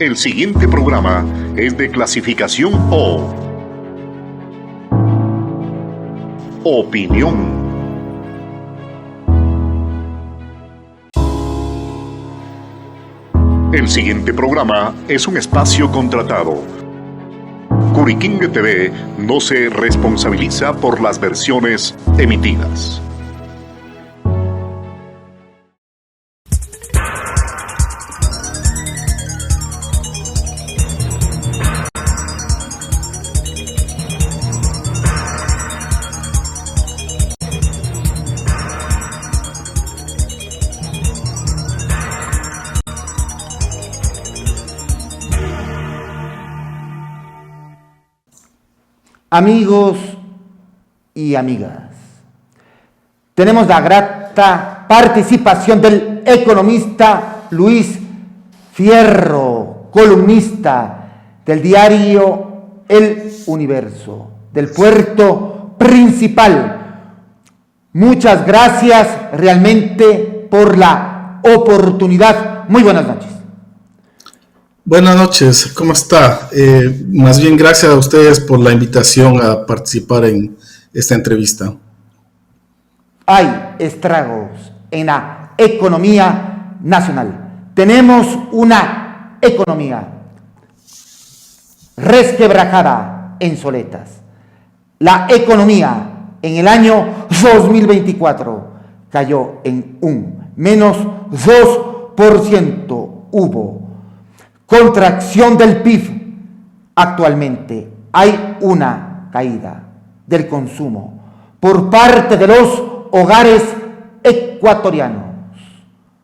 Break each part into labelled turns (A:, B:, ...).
A: El siguiente programa es de clasificación O. Opinión. El siguiente programa es un espacio contratado. Curiquingue TV no se responsabiliza por las versiones emitidas.
B: Amigos y amigas, tenemos la grata participación del economista Luis Fierro, columnista del diario El Universo, del puerto principal. Muchas gracias realmente por la oportunidad. Muy buenas noches.
C: Buenas noches, ¿cómo está? Más bien gracias a ustedes por la invitación a participar en esta entrevista.
B: Hay estragos en la economía nacional. Tenemos una economía resquebrajada en soletas. La economía en el año 2024 cayó en un menos 2%. Hubo contracción del PIB. Actualmente hay una caída del consumo por parte de los hogares ecuatorianos.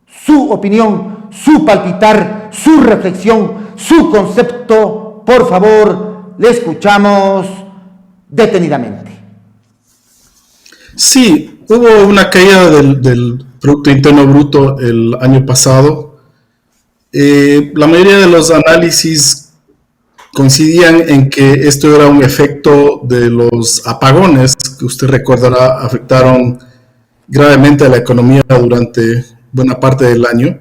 B: Su opinión, su palpitar, su reflexión, su concepto, por favor, le escuchamos detenidamente.
C: Sí, hubo una caída del Producto Interno Bruto el año pasado. La mayoría de los análisis coincidían en que esto era un efecto de los apagones que usted recordará afectaron gravemente a la economía durante buena parte del año.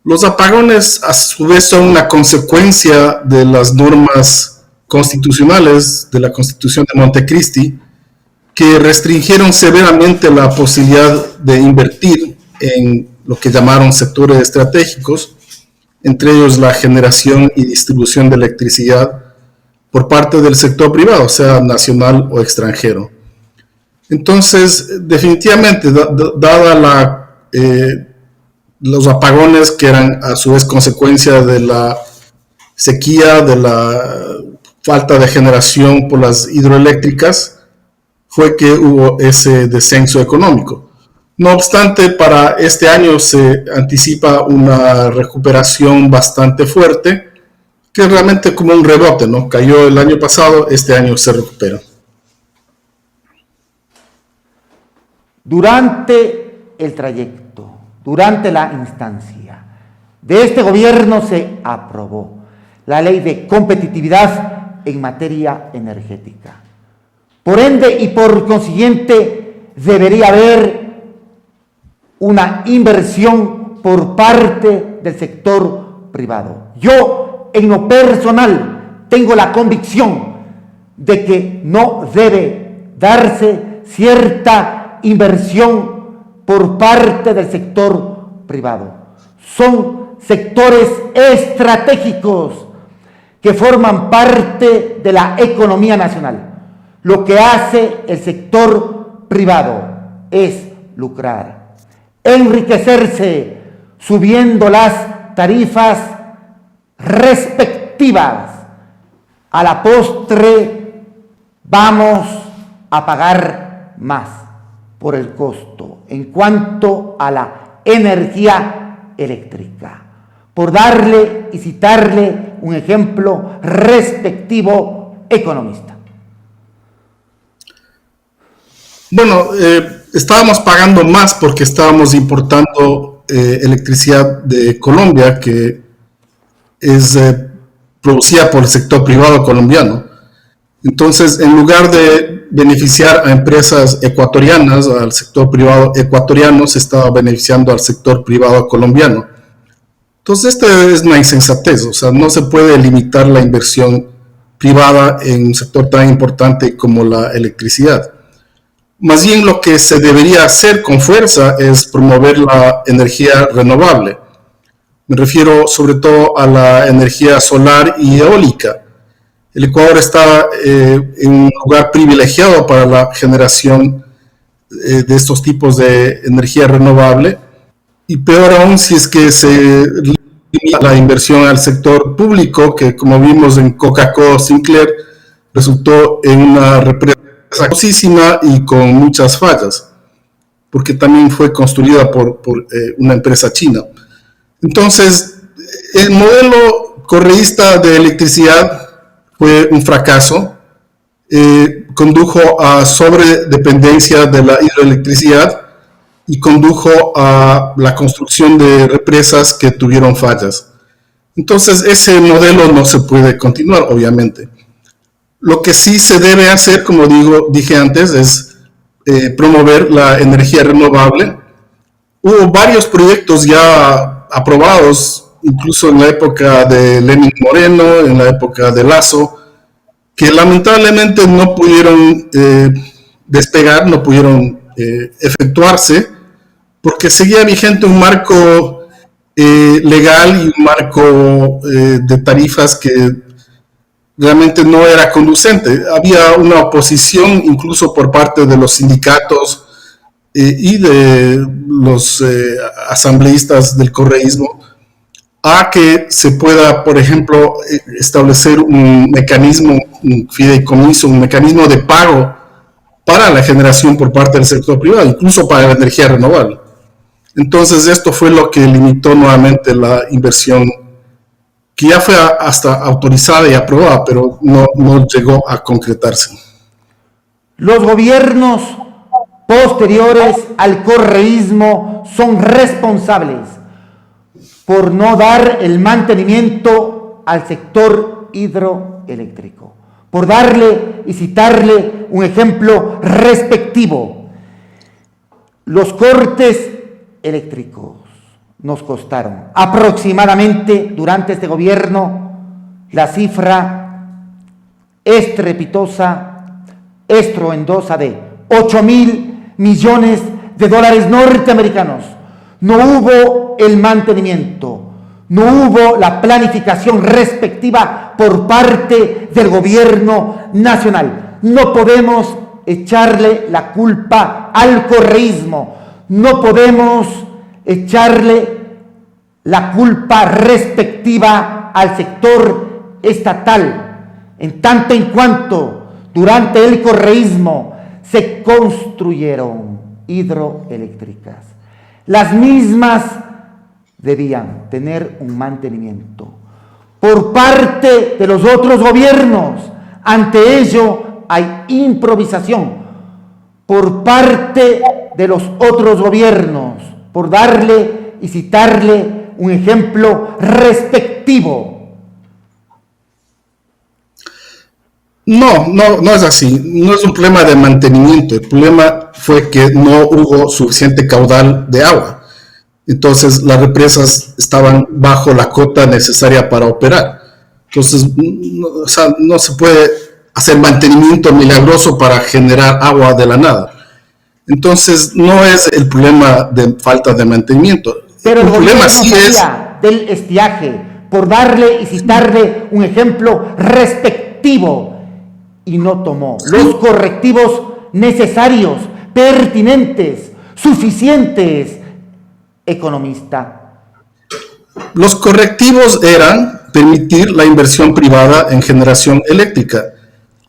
C: Los apagones a su vez son una consecuencia de las normas constitucionales de la Constitución de Montecristi que restringieron severamente la posibilidad de invertir en lo que llamaron sectores estratégicos, entre ellos la generación y distribución de electricidad por parte del sector privado, sea nacional o extranjero. Entonces, definitivamente, dada los apagones que eran a su vez consecuencia de la sequía, de la falta de generación por las hidroeléctricas, fue que hubo ese descenso económico. No obstante, para este año se anticipa una recuperación bastante fuerte, que es realmente como un rebote, ¿no? Cayó el año pasado, este año se recupera.
B: Durante el trayecto, durante la instancia de este gobierno se aprobó la ley de competitividad en materia energética. Por ende y por consiguiente debería haber una inversión por parte del sector privado. Yo, en lo personal, tengo la convicción de que no debe darse cierta inversión por parte del sector privado. Son sectores estratégicos que forman parte de la economía nacional. Lo que hace el sector privado es lucrar, enriquecerse, subiendo las tarifas respectivas. A la postre vamos a pagar más por el costo en cuanto a la energía eléctrica. Por darle y citarle un ejemplo respectivo economista.
C: Bueno, estábamos pagando más porque estábamos importando electricidad de Colombia, que es producida por el sector privado colombiano. Entonces, en lugar de beneficiar a empresas ecuatorianas, al sector privado ecuatoriano, se estaba beneficiando al sector privado colombiano. Entonces, esta es una insensatez, o sea, no se puede limitar la inversión privada en un sector tan importante como la electricidad. Más bien lo que se debería hacer con fuerza es promover la energía renovable. Me refiero sobre todo a la energía solar y eólica. El Ecuador está en un lugar privilegiado para la generación de estos tipos de energía renovable, y peor aún si es que se limita la inversión al sector público, que como vimos en Coca-Cola Sinclair resultó en una represa costosísima y con muchas fallas, porque también fue construida por una empresa china. Entonces, el modelo correísta de electricidad fue un fracaso, condujo a sobredependencia de la hidroelectricidad y condujo a la construcción de represas que tuvieron fallas. Entonces, ese modelo no se puede continuar, obviamente. Lo que sí se debe hacer, como dije antes, es promover la energía renovable. Hubo varios proyectos ya aprobados, incluso en la época de Lenín Moreno, en la época de Lasso, que lamentablemente no pudieron despegar, no pudieron efectuarse, porque seguía vigente un marco legal y un marco de tarifas que realmente no era conducente. Había una oposición incluso por parte de los sindicatos y de los asambleístas del correísmo a que se pueda, por ejemplo, establecer un mecanismo, un fideicomiso, un mecanismo de pago para la generación por parte del sector privado, incluso para la energía renovable. Entonces, esto fue lo que limitó nuevamente la inversión, que ya fue hasta autorizada y aprobada, pero no llegó a concretarse.
B: Los gobiernos posteriores al correísmo son responsables por no dar el mantenimiento al sector hidroeléctrico, por darle y citarle un ejemplo respectivo. Los cortes eléctricos nos costaron aproximadamente durante este gobierno la cifra estrepitosa, estruendosa de 8,000 millones de dólares norteamericanos. No hubo el mantenimiento, no hubo la planificación respectiva por parte del gobierno nacional. No podemos echarle la culpa al correísmo, no podemos echarle la culpa respectiva al sector estatal, en tanto en cuanto durante el correísmo se construyeron hidroeléctricas. Las mismas debían tener un mantenimiento por parte de los otros gobiernos. Ante ello hay improvisación por parte de los otros gobiernos, por darle y citarle un ejemplo respectivo.
C: No es así. No es un problema de mantenimiento. El problema fue que no hubo suficiente caudal de agua. Entonces las represas estaban bajo la cota necesaria para operar. Entonces, no se puede hacer mantenimiento milagroso para generar agua de la nada. Entonces, no es el problema de falta de mantenimiento.
B: Pero el
C: problema sí es
B: del estiaje, por darle y citarle un ejemplo respectivo, y no tomó los correctivos necesarios, pertinentes, suficientes, economista.
C: Los correctivos eran permitir la inversión privada en generación eléctrica.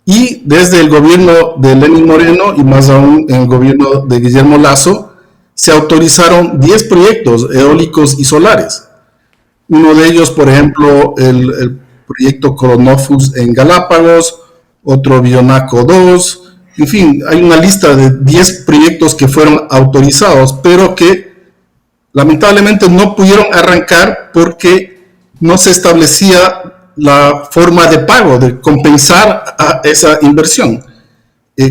C: Y desde el gobierno de Lenín Moreno y más aún en el gobierno de Guillermo Lasso, se autorizaron 10 proyectos eólicos y solares. Uno de ellos, por ejemplo, el proyecto Coronofus en Galápagos, otro Bionaco 2, en fin, hay una lista de 10 proyectos que fueron autorizados, pero que lamentablemente no pudieron arrancar porque no se establecía la forma de pago, de compensar a esa inversión.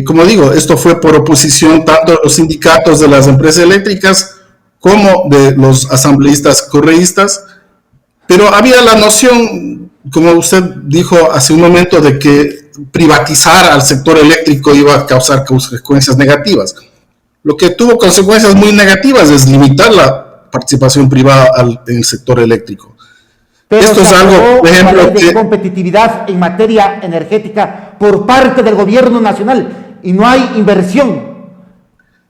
C: Como digo, esto fue por oposición tanto de los sindicatos de las empresas eléctricas como de los asambleístas correístas, Pero había la noción, como usted dijo hace un momento, de que privatizar al sector eléctrico iba a causar consecuencias negativas. Lo que tuvo consecuencias muy negativas es limitar la participación privada en el sector eléctrico.
B: Pero
C: esto es algo, por ejemplo,
B: la ley de competitividad en materia energética por parte del gobierno nacional y no hay inversión.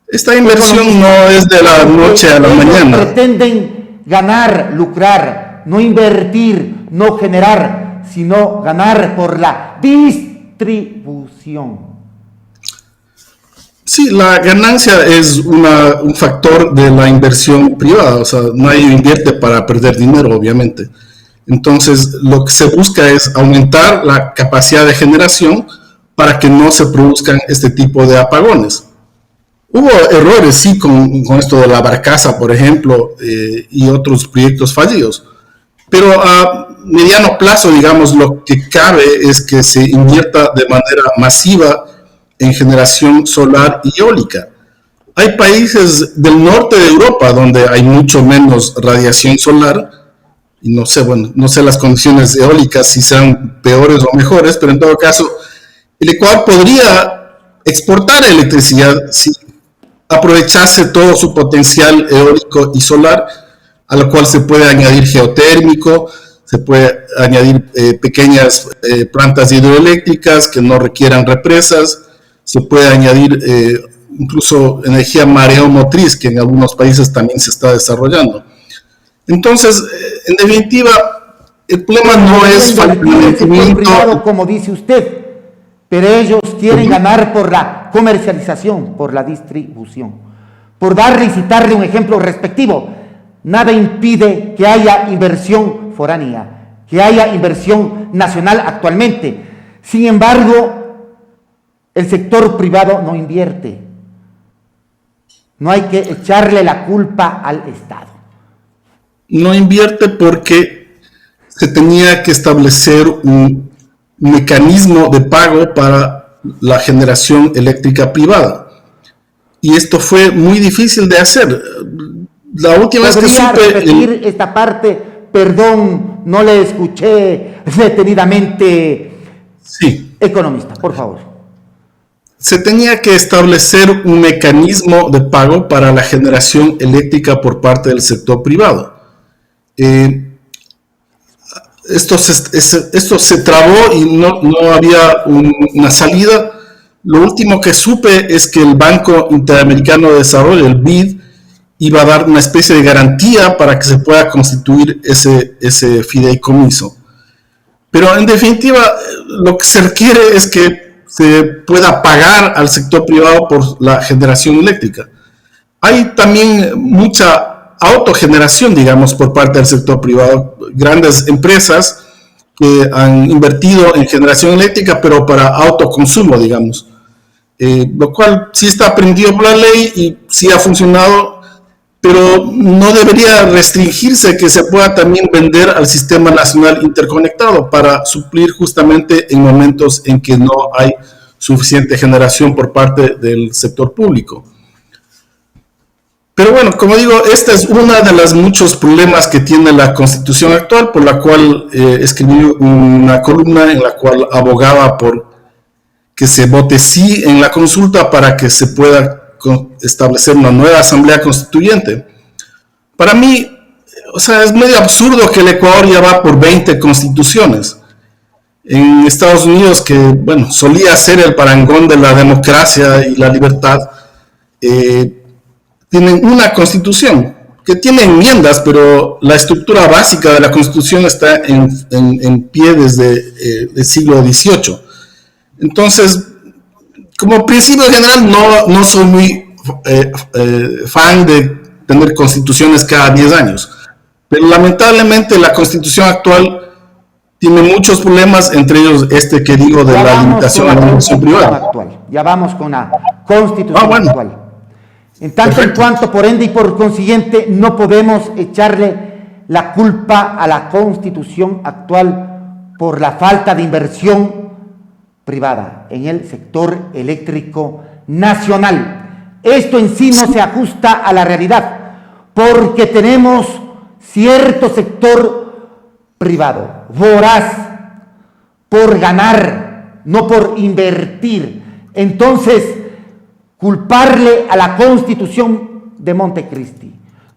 C: Esta inversión no es de la noche a la mañana.
B: Pretenden ganar, lucrar, no invertir, no generar, sino ganar por la distribución.
C: Sí, la ganancia es un factor de la inversión privada, o sea, nadie invierte para perder dinero, obviamente. Entonces, lo que se busca es aumentar la capacidad de generación para que no se produzcan este tipo de apagones. Hubo errores, sí, con esto de la Barcaza, por ejemplo, y otros proyectos fallidos. Pero a mediano plazo, digamos, lo que cabe es que se invierta de manera masiva en generación solar y eólica. Hay países del norte de Europa donde hay mucho menos radiación solar, y no sé, bueno, no sé las condiciones eólicas si sean peores o mejores, pero en todo caso, el Ecuador podría exportar electricidad si aprovechase todo su potencial eólico y solar, a lo cual se puede añadir geotérmico, se puede añadir pequeñas plantas hidroeléctricas que no requieran represas, se puede añadir incluso energía mareomotriz, que en algunos países también se está desarrollando. Entonces, en definitiva, el problema no es
B: privado, como dice usted, pero ellos quieren ganar por la comercialización, por la distribución. Por darle y citarle un ejemplo respectivo, nada impide que haya inversión foránea, que haya inversión nacional actualmente. Sin embargo, el sector privado no invierte. No hay que echarle la culpa al Estado.
C: No invierte porque se tenía que establecer un mecanismo de pago para la generación eléctrica privada. Y esto fue muy difícil de hacer. La última vez que supe...
B: repetir esta parte? Perdón, no le escuché detenidamente.
C: Sí.
B: Economista, por favor.
C: Se tenía que establecer un mecanismo de pago para la generación eléctrica por parte del sector privado. Esto se trabó y no había una salida. Lo último que supe es que el Banco Interamericano de Desarrollo, el BID, iba a dar una especie de garantía para que se pueda constituir ese fideicomiso. Pero en definitiva, lo que se requiere es que se pueda pagar al sector privado por la generación eléctrica. Hay también mucha autogeneración, digamos, por parte del sector privado. Grandes empresas que han invertido en generación eléctrica, pero para autoconsumo, digamos. Lo cual sí está prendido por la ley y sí ha funcionado, pero no debería restringirse que se pueda también vender al Sistema Nacional Interconectado para suplir justamente en momentos en que no hay suficiente generación por parte del sector público. Pero bueno, como digo, esta es una de los muchos problemas que tiene la Constitución actual, por la cual escribí una columna en la cual abogaba por que se vote sí en la consulta para que se pueda establecer una nueva asamblea constituyente. Para mí, o sea, es medio absurdo que el Ecuador ya va por 20 constituciones. En Estados Unidos, que bueno, solía ser el parangón de la democracia y la libertad, tienen una constitución que tiene enmiendas, pero la estructura básica de la constitución está en pie desde el siglo XVIII. Entonces, como principio general, no soy muy fan de tener constituciones cada 10 años, pero lamentablemente la constitución actual tiene muchos problemas, entre ellos este que digo de la limitación a la inversión privada.
B: Ya vamos con la constitución actual. En tanto en cuanto, por ende y por consiguiente, no podemos echarle la culpa a la constitución actual por la falta de inversión privada en el sector eléctrico nacional. Esto en sí no se ajusta a la realidad, porque tenemos cierto sector privado, voraz, por ganar, no por invertir. Entonces, culparle a la Constitución de Montecristi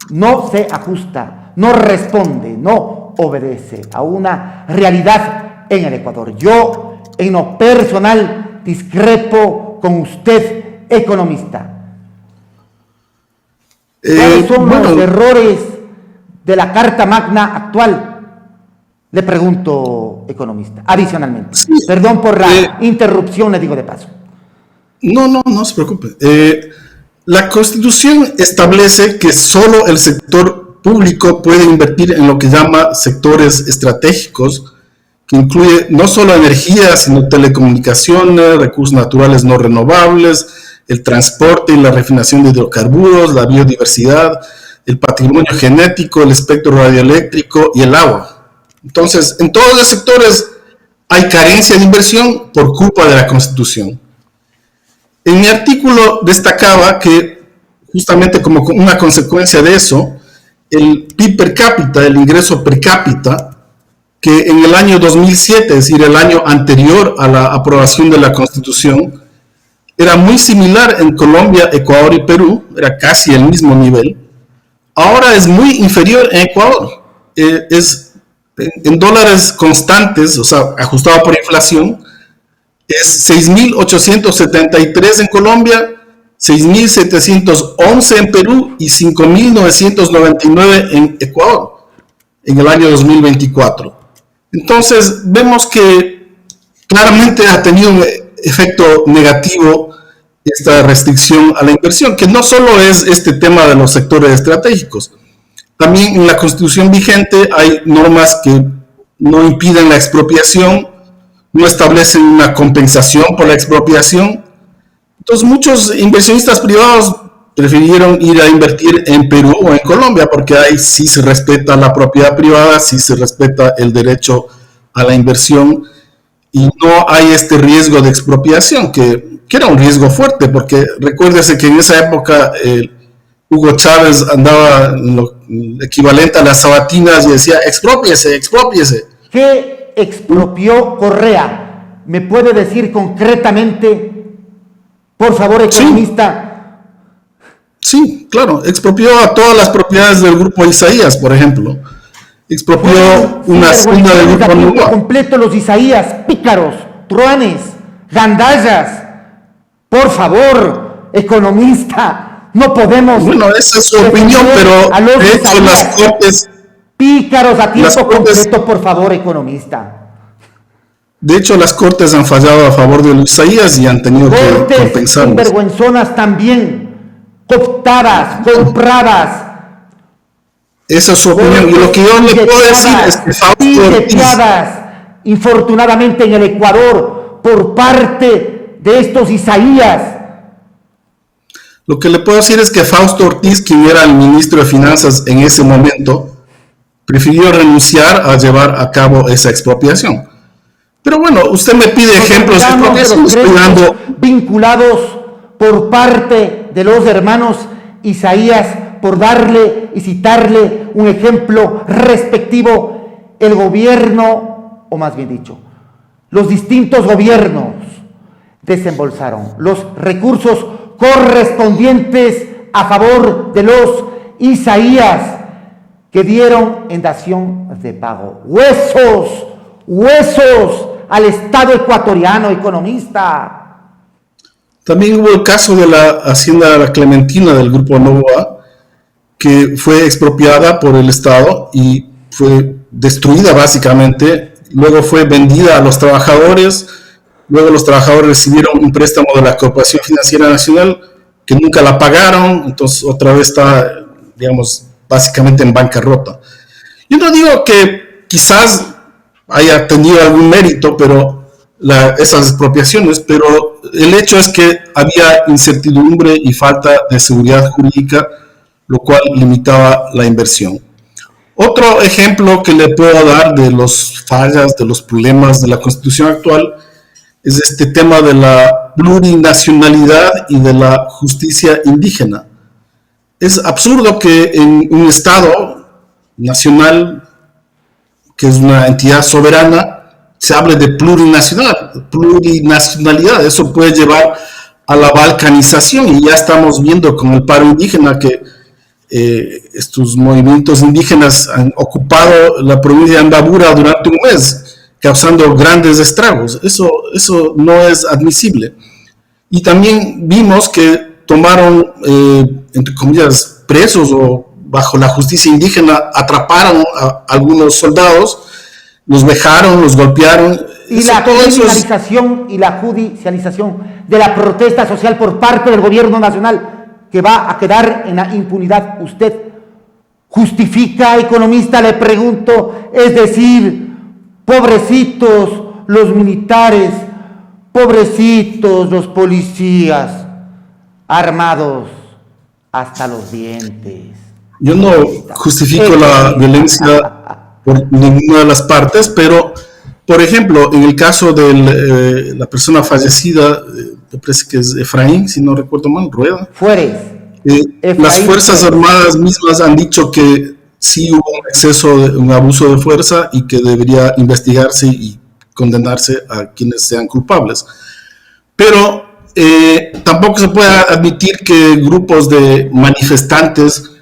B: no se ajusta, no responde, no obedece a una realidad en el Ecuador. Yo, en lo personal, discrepo con usted, economista. ¿Cuáles son los errores de la Carta Magna actual? Le pregunto, economista, adicionalmente. Sí, perdón por la interrupción, le digo de paso.
C: No se preocupe. La Constitución establece que solo el sector público puede invertir en lo que llama sectores estratégicos, que incluye no solo energía, sino telecomunicaciones, recursos naturales no renovables, el transporte y la refinación de hidrocarburos, la biodiversidad, el patrimonio genético, el espectro radioeléctrico y el agua. Entonces, en todos los sectores hay carencia de inversión por culpa de la Constitución. En mi artículo destacaba que, justamente como una consecuencia de eso, el PIB per cápita, el ingreso per cápita, que en el año 2007, es decir, el año anterior a la aprobación de la Constitución, era muy similar en Colombia, Ecuador y Perú, era casi el mismo nivel. Ahora es muy inferior en Ecuador. En dólares constantes, o sea, ajustado por inflación, es 6.873 en Colombia, 6.711 en Perú y 5.999 en Ecuador en el año 2024. Entonces, vemos que claramente ha tenido un efecto negativo esta restricción a la inversión, que no solo es este tema de los sectores estratégicos. También en la Constitución vigente hay normas que no impiden la expropiación, no establecen una compensación por la expropiación. Entonces muchos inversionistas privados prefirieron ir a invertir en Perú o en Colombia, porque ahí sí se respeta la propiedad privada, sí se respeta el derecho a la inversión y no hay este riesgo de expropiación, que era un riesgo fuerte, porque recuérdese que en esa época Hugo Chávez andaba en lo equivalente a las sabatinas y decía, exprópiese, exprópiese.
B: ¿Qué expropió Correa? ¿Me puede decir concretamente, por favor, economista?
C: Sí, claro, expropió a todas las propiedades del grupo Isaías, por ejemplo. Expropió una hacienda del grupo Novoa.
B: Completo los Isaías, pícaros, truanes, gandallas. Por favor, economista, no podemos...
C: Bueno, esa es su opinión, pero de hecho las cortes...
B: Pícaros a tiempo completo, por favor, economista.
C: De hecho, las cortes han fallado a favor de los Isaías y han tenido que compensar.
B: Sinvergüenzonas también, cooptadas, compradas.
C: Esa es su opinión. Y lo que yo le puedo decir es que Fausto Ortiz,
B: infortunadamente en el Ecuador, por parte de estos Isaías.
C: Lo que le puedo decir es que Fausto Ortiz, quien era el ministro de Finanzas en ese momento, prefirió renunciar a llevar a cabo esa expropiación. Pero bueno, usted me pide ejemplos de expropiación.
B: Vinculados por parte de los hermanos Isaías, por darle y citarle un ejemplo respectivo, el gobierno, o más bien dicho, los distintos gobiernos desembolsaron los recursos correspondientes a favor de los Isaías que dieron en dación de pago. Huesos al Estado ecuatoriano, economista.
C: También hubo el caso de la hacienda Clementina del grupo Novoa, que fue expropiada por el Estado y fue destruida básicamente, luego fue vendida a los trabajadores, luego los trabajadores recibieron un préstamo de la Corporación Financiera Nacional que nunca la pagaron, entonces otra vez está, digamos, básicamente en bancarrota. Yo no digo que quizás haya tenido algún mérito esas expropiaciones, pero el hecho es que había incertidumbre y falta de seguridad jurídica, lo cual limitaba la inversión. Otro ejemplo que le puedo dar de los fallas, de los problemas de la Constitución actual, es este tema de la plurinacionalidad y de la justicia indígena. Es absurdo que en un Estado nacional que es una entidad soberana, se hable de plurinacionalidad. Eso puede llevar a la balcanización, y ya estamos viendo con el paro indígena que estos movimientos indígenas han ocupado la provincia de Andabura durante un mes, causando grandes estragos. Eso no es admisible. Y también vimos que tomaron, entre comillas, presos o bajo la justicia indígena, atraparon a algunos soldados, los vejaron, los golpearon.
B: Y la criminalización y la judicialización de la protesta social por parte del gobierno nacional, que va a quedar en la impunidad. ¿Usted justifica, economista, le pregunto? Es decir, pobrecitos los militares, pobrecitos los policías, armados hasta los dientes.
C: Yo no justifico la violencia por ninguna de las partes, pero, por ejemplo, en el caso de la persona fallecida, me parece que es Efraín, si no recuerdo mal, Rueda. Las Fuerzas Armadas mismas han dicho que sí hubo un exceso, un abuso de fuerza, y que debería investigarse y condenarse a quienes sean culpables. Pero tampoco se puede admitir que grupos de manifestantes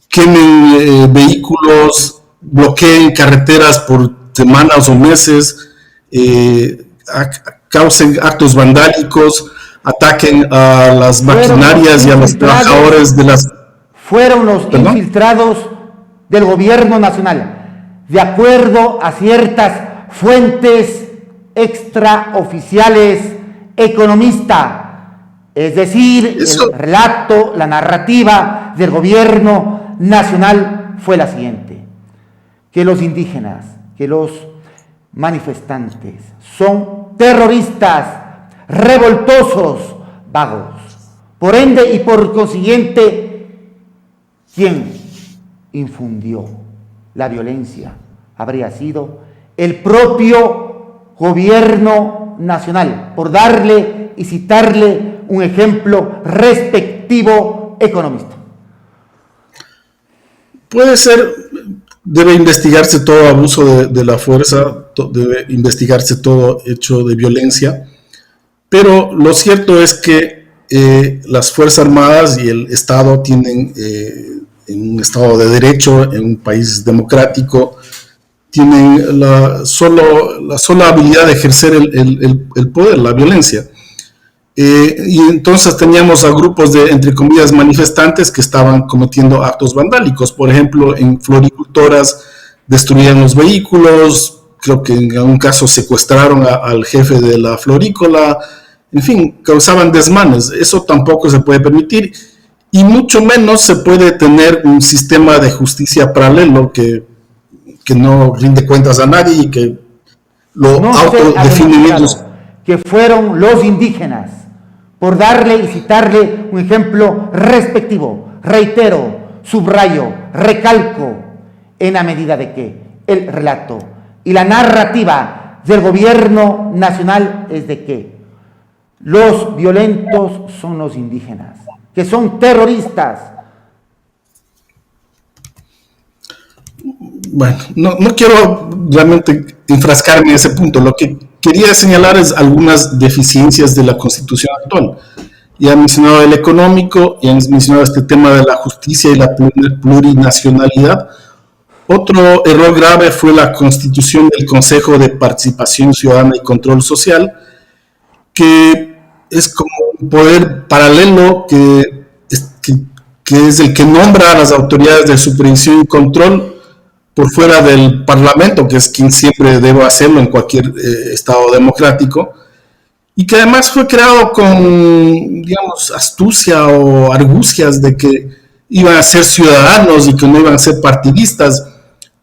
C: quemen vehículos, bloqueen carreteras por semanas o meses, causen actos vandálicos, ataquen a las maquinarias y a los trabajadores de las...
B: Fueron los infiltrados del gobierno nacional, de acuerdo a ciertas fuentes extraoficiales, economista. Es decir, el relato, la narrativa del gobierno nacional fue la siguiente: que los indígenas, que los manifestantes son terroristas, revoltosos, vagos. Por ende y por consiguiente, quien infundió la violencia habría sido el propio gobierno nacional, por darle y citarle un ejemplo respectivo, economista.
C: Puede ser, debe investigarse todo abuso de la fuerza, debe investigarse todo hecho de violencia, pero lo cierto es que las Fuerzas Armadas y el Estado tienen, en un Estado de Derecho, en un país democrático, tienen la sola habilidad de ejercer el poder, la violencia. Y entonces teníamos a grupos de, entre comillas, manifestantes que estaban cometiendo actos vandálicos. Por ejemplo, en floricultoras destruían los vehículos, creo que en algún caso secuestraron al jefe de la florícola, en fin, causaban desmanes. Eso tampoco se puede permitir, y mucho menos se puede tener un sistema de justicia paralelo que no rinde cuentas a nadie y que lo autodefine ellos.
B: Que fueron los indígenas, por darle y citarle un ejemplo respectivo. Reitero, subrayo, recalco, en la medida de que el relato y la narrativa del gobierno nacional es de que los violentos son los indígenas, que son terroristas.
C: Bueno, no quiero realmente enfrascarme en ese punto. Lo que quería señalar es algunas deficiencias de la Constitución actual. Ya han mencionado el económico, ya han mencionado este tema de la justicia y la plurinacionalidad. Otro error grave fue la constitución del Consejo de Participación Ciudadana y Control Social, que es como un poder paralelo que es el que nombra a las autoridades de supervisión y control por fuera del Parlamento, que es quien siempre debe hacerlo en cualquier Estado democrático, y que además fue creado con, digamos, astucia o argucias de que iban a ser ciudadanos y que no iban a ser partidistas.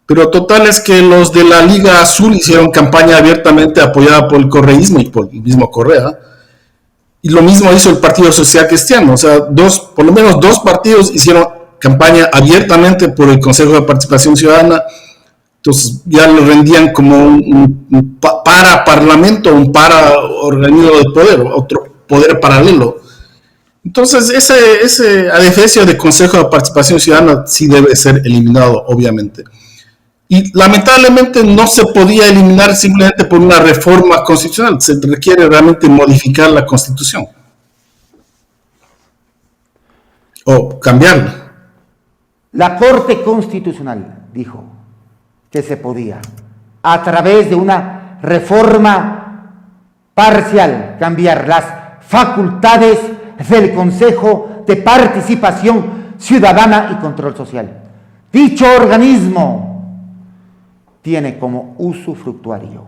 C: Pero total es que los de la Liga Azul hicieron campaña abiertamente apoyada por el correísmo y por el mismo Correa, y lo mismo hizo el Partido Social Cristiano. O sea, por lo menos dos partidos hicieron campaña abiertamente por el Consejo de Participación Ciudadana. Entonces ya lo rendían como un para-parlamento, un para-organismo de poder, otro poder paralelo. Entonces ese adefesio de Consejo de Participación Ciudadana sí debe ser eliminado, obviamente. Y lamentablemente no se podía eliminar simplemente por una reforma constitucional, se requiere realmente modificar la Constitución o cambiarla.
B: La Corte Constitucional dijo que se podía, a través de una reforma parcial, cambiar las facultades del Consejo de Participación Ciudadana y Control Social. Dicho organismo tiene como usufructuario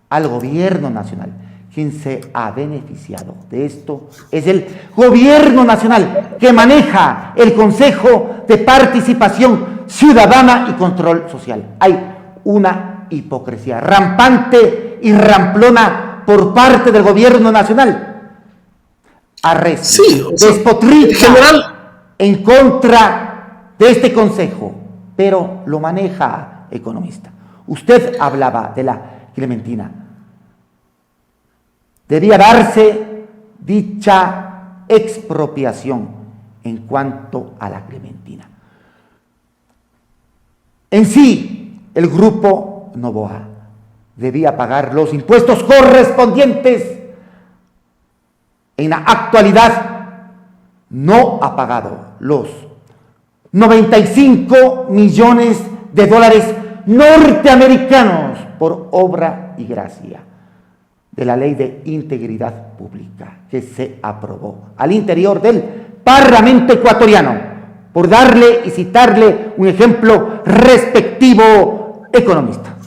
B: al gobierno nacional. Quien se ha beneficiado de esto es el gobierno nacional, que maneja el Consejo de Participación Ciudadana y Control Social. Hay una hipocresía rampante y ramplona por parte del gobierno nacional. Arresto,
C: Sí, o sea,
B: despotrica
C: en general,
B: en contra de este consejo, pero lo maneja economista. Usted hablaba de la Clementina. Debía darse dicha expropiación en cuanto a la Clementina. En sí, el grupo Noboa debía pagar los impuestos correspondientes. En la actualidad no ha pagado los 95 millones de dólares norteamericanos por obra y gracia de la Ley de Integridad Pública que se aprobó al interior del Parlamento ecuatoriano, por darle y citarle un ejemplo respectivo economista.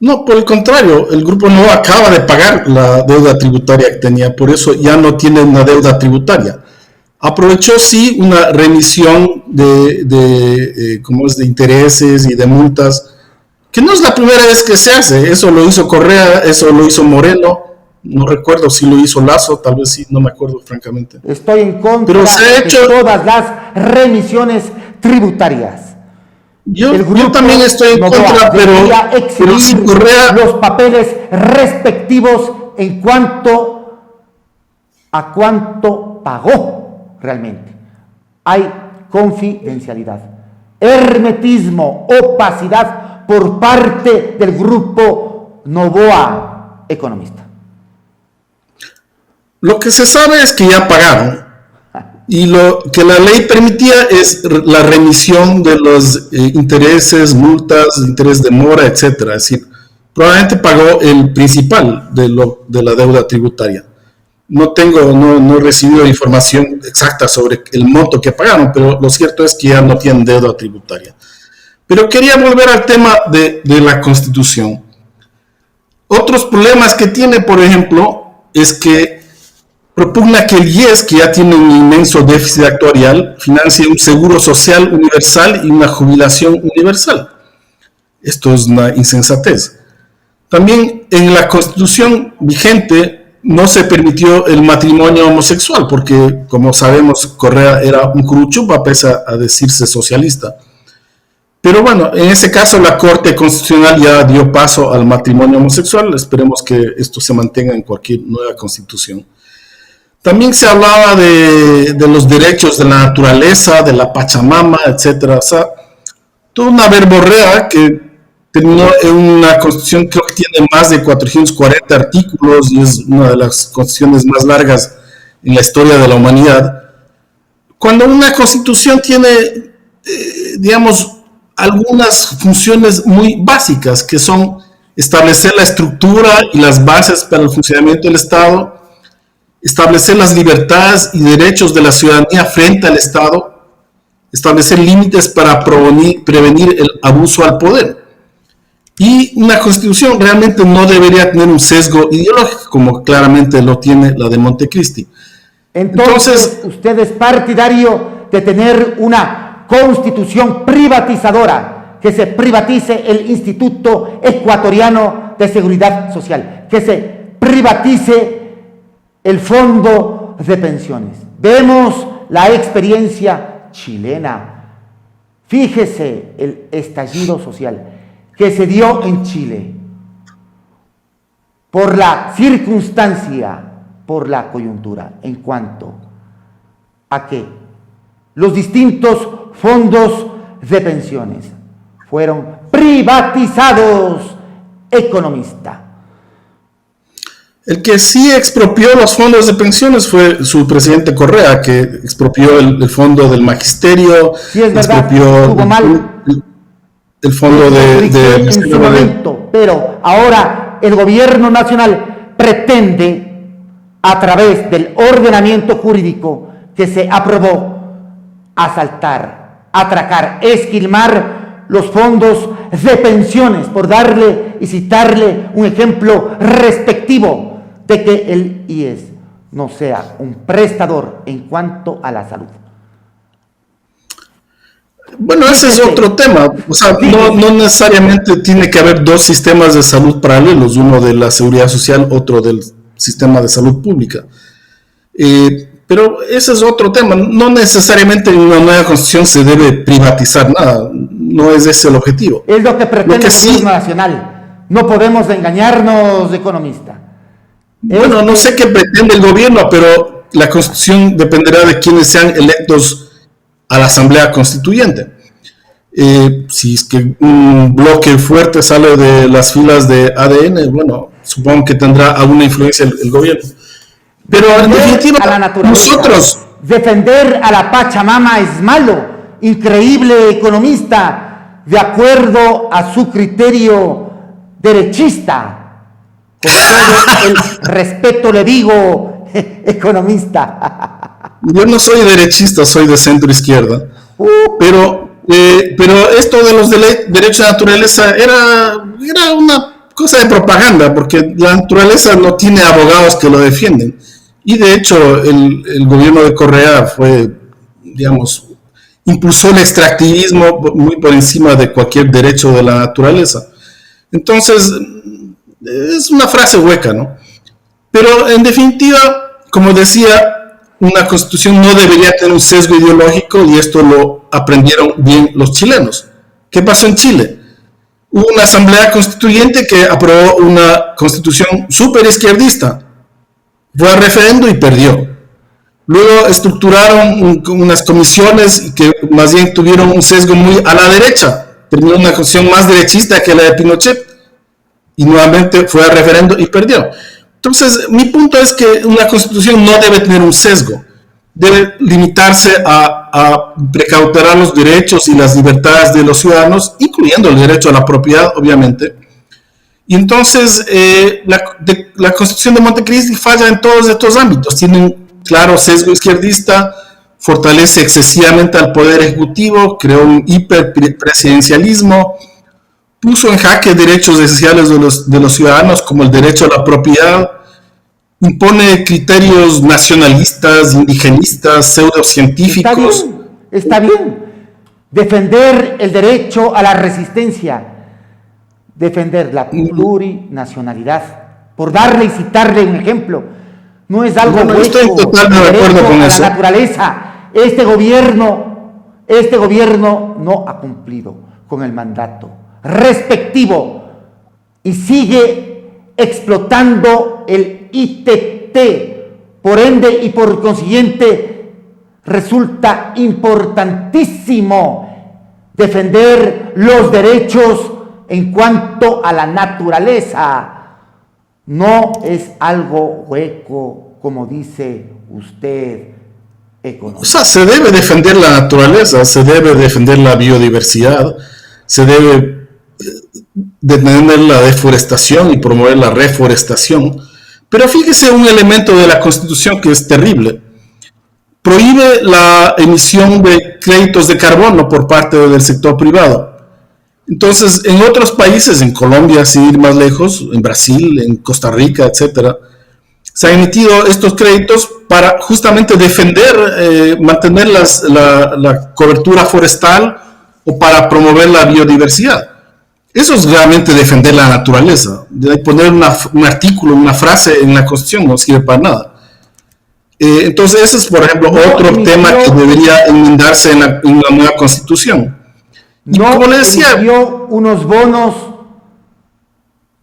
C: no, por el contrario, el grupo no acaba de pagar la deuda tributaria que tenía, por eso ya no tiene una deuda tributaria. Aprovechó sí una remisión ¿cómo es?, de intereses y de multas, que no es la primera vez que se hace. Eso lo hizo Correa, eso lo hizo Moreno, no recuerdo si lo hizo Lazo, tal vez sí, no me acuerdo francamente.
B: Estoy en contra
C: Pero se ha hecho,
B: de todas las remisiones tributarias.
C: yo también estoy en contra, pero si Correa,
B: los papeles respectivos en cuanto a cuánto pagó realmente. Hay confidencialidad, hermetismo, opacidad por parte del grupo Noboa economista.
C: lo que se sabe es que ya pagaron. Y lo que la ley permitía es la remisión de los intereses, multas, interés de mora, etcétera. Es decir, probablemente pagó el principal de la deuda tributaria. No he recibido información exacta sobre el monto que pagaron, pero lo cierto es que ya no tienen deuda tributaria. Pero quería volver al tema de la Constitución. Otros problemas que tiene, por ejemplo, es que propugna que el IES, que ya tiene un inmenso déficit actuarial, financie un seguro social universal y una jubilación universal. Esto es una insensatez. También en la Constitución vigente no se permitió el matrimonio homosexual, porque, como sabemos, Correa era un curuchupa, pese a decirse socialista. Pero bueno, en ese caso la Corte Constitucional ya dio paso al matrimonio homosexual. Esperemos que esto se mantenga en cualquier nueva constitución. También se hablaba de los derechos de la naturaleza, de la Pachamama, etcétera. O sea, toda una verborrea que terminó en una constitución, creo que tiene más de 440 artículos y es una de las constituciones más largas en la historia de la humanidad. Cuando una constitución tiene, digamos, algunas funciones muy básicas, que son establecer la estructura y las bases para el funcionamiento del Estado, establecer las libertades y derechos de la ciudadanía frente al Estado, establecer límites para prevenir el abuso al poder. Y una constitución realmente no debería tener un sesgo ideológico, como claramente lo tiene la de Montecristi.
B: Entonces, usted es partidario de tener una constitución privatizadora, que se privatice el Instituto Ecuatoriano de Seguridad Social, que se privatice el fondo de pensiones. Vemos la experiencia chilena. Fíjese el estallido social que se dio en Chile por la circunstancia, por la coyuntura, en cuanto a que los distintos fondos de pensiones fueron privatizados, economista.
C: El que sí expropió los fondos de pensiones fue su presidente Correa, que expropió el fondo del magisterio,
B: Sí, es verdad,
C: expropió
B: estuvo mal.
C: el fondo
B: En su momento, pero ahora el gobierno nacional pretende, a través del ordenamiento jurídico que se aprobó, asaltar, atracar, esquilmar los fondos de pensiones, por darle y citarle un ejemplo respectivo de que el IES no sea un prestador en cuanto a la salud.
C: Bueno, ese es otro tema. O sea, no necesariamente tiene que haber dos sistemas de salud paralelos, uno de la seguridad social, otro del sistema de salud pública. Pero ese es otro tema. No necesariamente en una nueva constitución se debe privatizar nada. No es ese el objetivo.
B: Es lo que pretende el gobierno nacional. No podemos engañarnos, economista.
C: Bueno, no sé qué pretende el gobierno, pero la constitución dependerá de quienes sean electos a la Asamblea Constituyente. Si es que un bloque fuerte sale de las filas de ADN, bueno, supongo que tendrá alguna influencia el gobierno. Pero en definitiva, nosotros...
B: Defender a la Pachamama es malo. Increíble, economista, de acuerdo a su criterio derechista. Con todo el respeto le digo, economista.
C: Yo no soy derechista, soy de centro izquierda. Pero esto de los derechos de naturaleza era una cosa de propaganda, porque la naturaleza no tiene abogados que lo defienden. Y de hecho, el gobierno de Correa impulsó el extractivismo muy por encima de cualquier derecho de la naturaleza. Entonces, es una frase hueca, ¿no? Pero en definitiva, como decía, una constitución no debería tener un sesgo ideológico, y esto lo aprendieron bien los chilenos. ¿Qué pasó en Chile? Hubo una asamblea constituyente que aprobó una constitución súper izquierdista. Fue a referendo y perdió. Luego estructuraron unas comisiones que más bien tuvieron un sesgo muy a la derecha. Terminó una constitución más derechista que la de Pinochet. Y nuevamente fue a referendo y perdió. Entonces, mi punto es que una constitución no debe tener un sesgo. Debe limitarse a precautelar los derechos y las libertades de los ciudadanos, incluyendo el derecho a la propiedad, obviamente. Y entonces, la Constitución de Montecristi falla en todos estos ámbitos. Tiene un claro sesgo izquierdista, fortalece excesivamente al Poder Ejecutivo, creó un hiperpresidencialismo, puso en jaque derechos esenciales de los ciudadanos, como el derecho a la propiedad, impone criterios nacionalistas, indigenistas, pseudocientíficos.
B: Está bien. Defender el derecho a la resistencia, defender la plurinacionalidad, por darle y citarle un ejemplo, no es algo
C: bueno,
B: hueco.
C: Estoy totalmente de acuerdo con eso.
B: La naturaleza, este gobierno no ha cumplido con el mandato respectivo y sigue explotando el ITT. Por ende y por consiguiente resulta importantísimo defender los derechos en cuanto a la naturaleza. No es algo hueco, como dice usted, economista.
C: O sea, se debe defender la naturaleza, se debe defender la biodiversidad, se debe detener la deforestación y promover la reforestación. Pero fíjese un elemento de la Constitución que es terrible. Prohíbe la emisión de créditos de carbono por parte del sector privado. Entonces, en otros países, en Colombia, sin ir más lejos, en Brasil, en Costa Rica, etcétera, se han emitido estos créditos para justamente defender, mantener la cobertura forestal o para promover la biodiversidad. Eso es realmente defender la naturaleza. De poner un artículo, una frase en la Constitución no sirve para nada. Entonces, ese es, por ejemplo, otro tema que debería enmendarse en la nueva Constitución. Y
B: no,
C: como le decía,
B: dio unos bonos.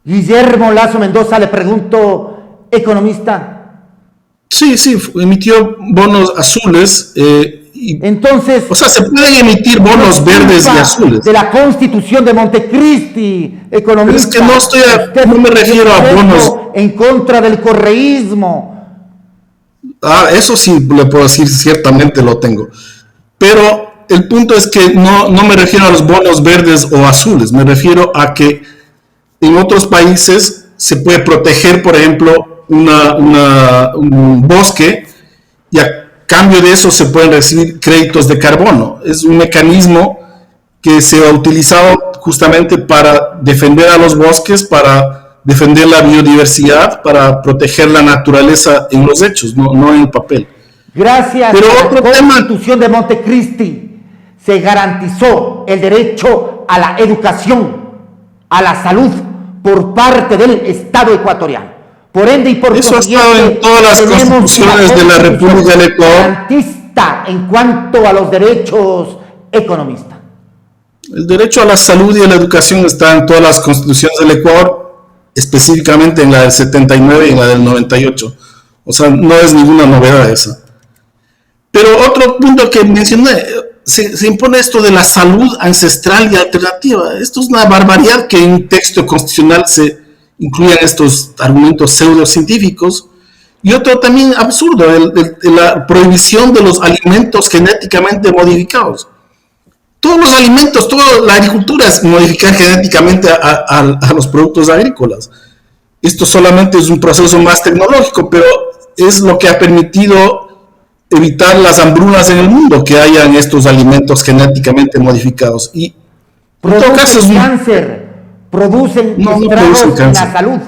B: Guillermo Lazo Mendoza, le pregunto, economista.
C: Sí, emitió bonos azules
B: Entonces,
C: o sea, se pueden emitir bonos verdes y azules.
B: De la Constitución de Montecristi, economista.
C: Es que no me refiero a bonos.
B: En contra del correísmo.
C: Eso sí le puedo decir, ciertamente lo tengo. Pero el punto es que no me refiero a los bonos verdes o azules, me refiero a que en otros países se puede proteger, por ejemplo, un bosque, y a cambio de eso se pueden recibir créditos de carbono. Es un mecanismo que se ha utilizado justamente para defender a los bosques, para defender la biodiversidad, para proteger la naturaleza en los hechos, no en el papel.
B: Gracias a la Constitución de Montecristi se garantizó el derecho a la educación, a la salud por parte del Estado ecuatoriano. Por ende y por
C: eso ha estado en todas las constituciones de la República del Ecuador.
B: Garantista en cuanto a los derechos economistas.
C: El derecho a la salud y a la educación está en todas las constituciones del Ecuador, específicamente en la del 79 y en la del 98. O sea, no es ninguna novedad esa. Pero otro punto que mencioné, se impone esto de la salud ancestral y alternativa. Esto es una barbaridad que en un texto constitucional se incluyan estos argumentos pseudocientíficos. Y otro también absurdo, la prohibición de los alimentos genéticamente modificados. Todos los alimentos, toda la agricultura es modificar genéticamente a los productos agrícolas. Esto solamente es un proceso más tecnológico, pero es lo que ha permitido evitar las hambrunas en el mundo, que hayan estos alimentos genéticamente modificados. Y en todo caso es
B: cáncer, producen estragos en la salud.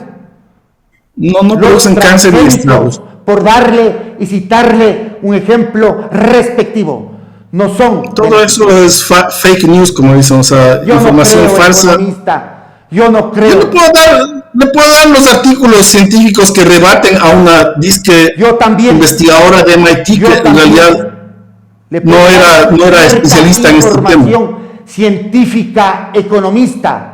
C: No producen cáncer ni estragos.
B: Por darle y citarle un ejemplo respectivo. No son.
C: Todo eso es fake news, como dicen, o sea, información falsa.
B: Yo no creo.
C: Yo le puedo dar los artículos científicos que rebaten a una disque investigadora de MIT que en realidad no era especialista en este tema.
B: Científica, economista.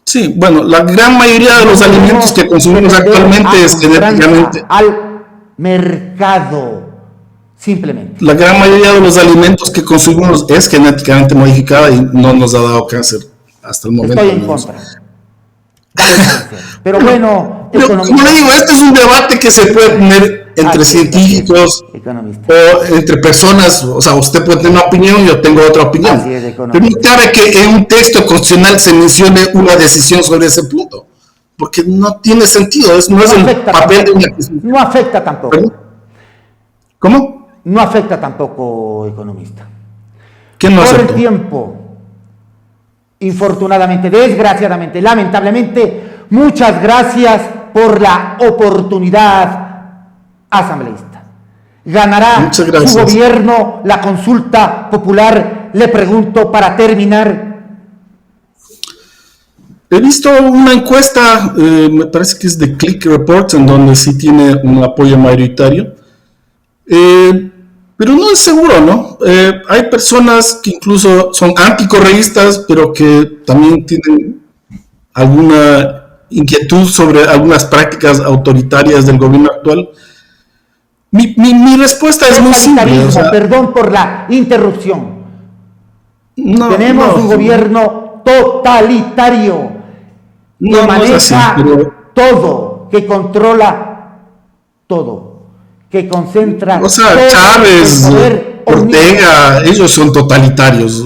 C: Sí, bueno, la gran mayoría de los alimentos que consumimos actualmente es genéticamente.
B: Al mercado. Simplemente.
C: La gran mayoría de los alimentos que consumimos es genéticamente modificada y no nos ha dado cáncer hasta el momento.
B: Estoy en contra. Pero bueno,
C: como le digo, este es un debate que se puede tener entre científicos o entre personas. O sea, usted puede tener una opinión, yo tengo otra opinión. Pero no cabe que en un texto constitucional se mencione una decisión sobre ese punto, porque no tiene sentido. No es el papel de una.
B: No afecta tampoco.
C: ¿Perdón? ¿Cómo?
B: No afecta tampoco, economista.
C: ¿Quién no afecta?
B: Por el tiempo, infortunadamente, desgraciadamente, lamentablemente, muchas gracias por la oportunidad, asambleísta. Ganará su gobierno la consulta popular. Le pregunto para terminar.
C: He visto una encuesta, me parece que es de Click Reports, en donde sí tiene un apoyo mayoritario. Pero no es seguro, ¿no? Hay personas que incluso son anticorreístas, pero que también tienen alguna inquietud sobre algunas prácticas autoritarias del gobierno actual. Mi respuesta es muy simple.
B: O sea, perdón por la interrupción. Tenemos un gobierno totalitario que maneja todo, que controla todo, que concentra.
C: O sea, Chávez, Ortega, ellos son totalitarios.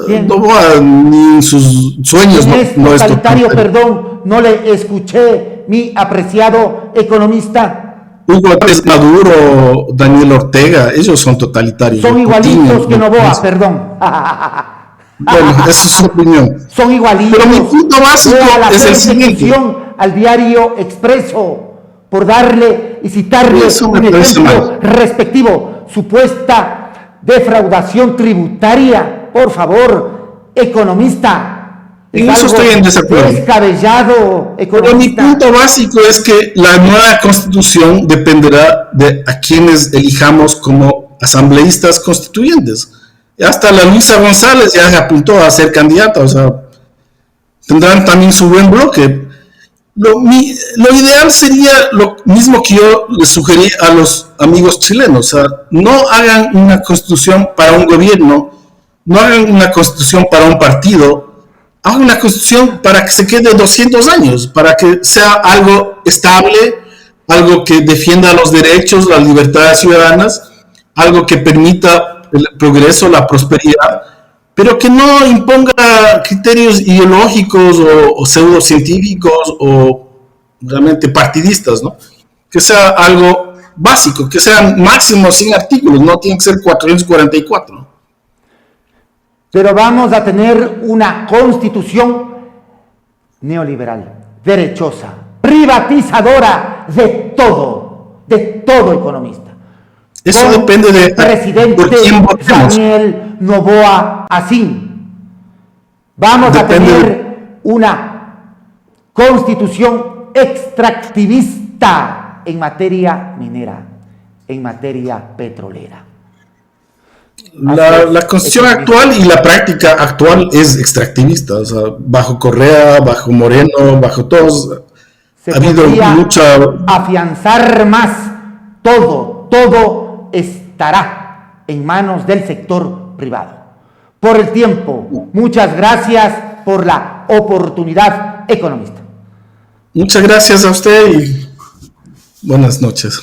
C: Ni en sus sueños no es totalitario.
B: Perdón, no le escuché, mi apreciado economista.
C: Hugo Chávez, Maduro, Daniel Ortega, ellos son totalitarios.
B: Son igualitos que Noboa, perdón.
C: Bueno, esa es su opinión.
B: Son igualitos.
C: Pero mi punto básico es el siguiente.
B: Al diario Expreso, por darle y citarle un ejemplo respectivo, supuesta defraudación tributaria. Por favor, economista.
C: En eso estoy en desacuerdo.
B: Descabellado, economista.
C: Pero mi punto básico es que la nueva constitución dependerá de a quienes elijamos como asambleístas constituyentes. Hasta la Luisa González ya se apuntó a ser candidata, o sea, tendrán también su buen bloque. Lo ideal sería lo mismo que yo les sugerí a los amigos chilenos. O sea, no hagan una constitución para un gobierno, no hagan una constitución para un partido, hagan una constitución para que se quede 200 años, para que sea algo estable, algo que defienda los derechos, las libertades ciudadanas, algo que permita el progreso, la prosperidad, pero que no imponga criterios ideológicos o pseudocientíficos o realmente partidistas, ¿no? Que sea algo básico, que sean máximo 100 artículos, no tienen que ser 444.
B: Pero vamos a tener una constitución neoliberal, derechosa, privatizadora de todo economista.
C: Eso depende de
B: presidente
C: por quién votemos.
B: Daniel Noboa Asín. Vamos a tener una constitución extractivista en materia minera, en materia petrolera.
C: La constitución actual y la práctica actual es extractivista, o sea, bajo Correa, bajo Moreno, bajo todos, ha habido mucha...
B: afianzar más, todo estará en manos del sector privado. Por el tiempo, muchas gracias por la oportunidad, economista.
C: Muchas gracias a usted y buenas noches.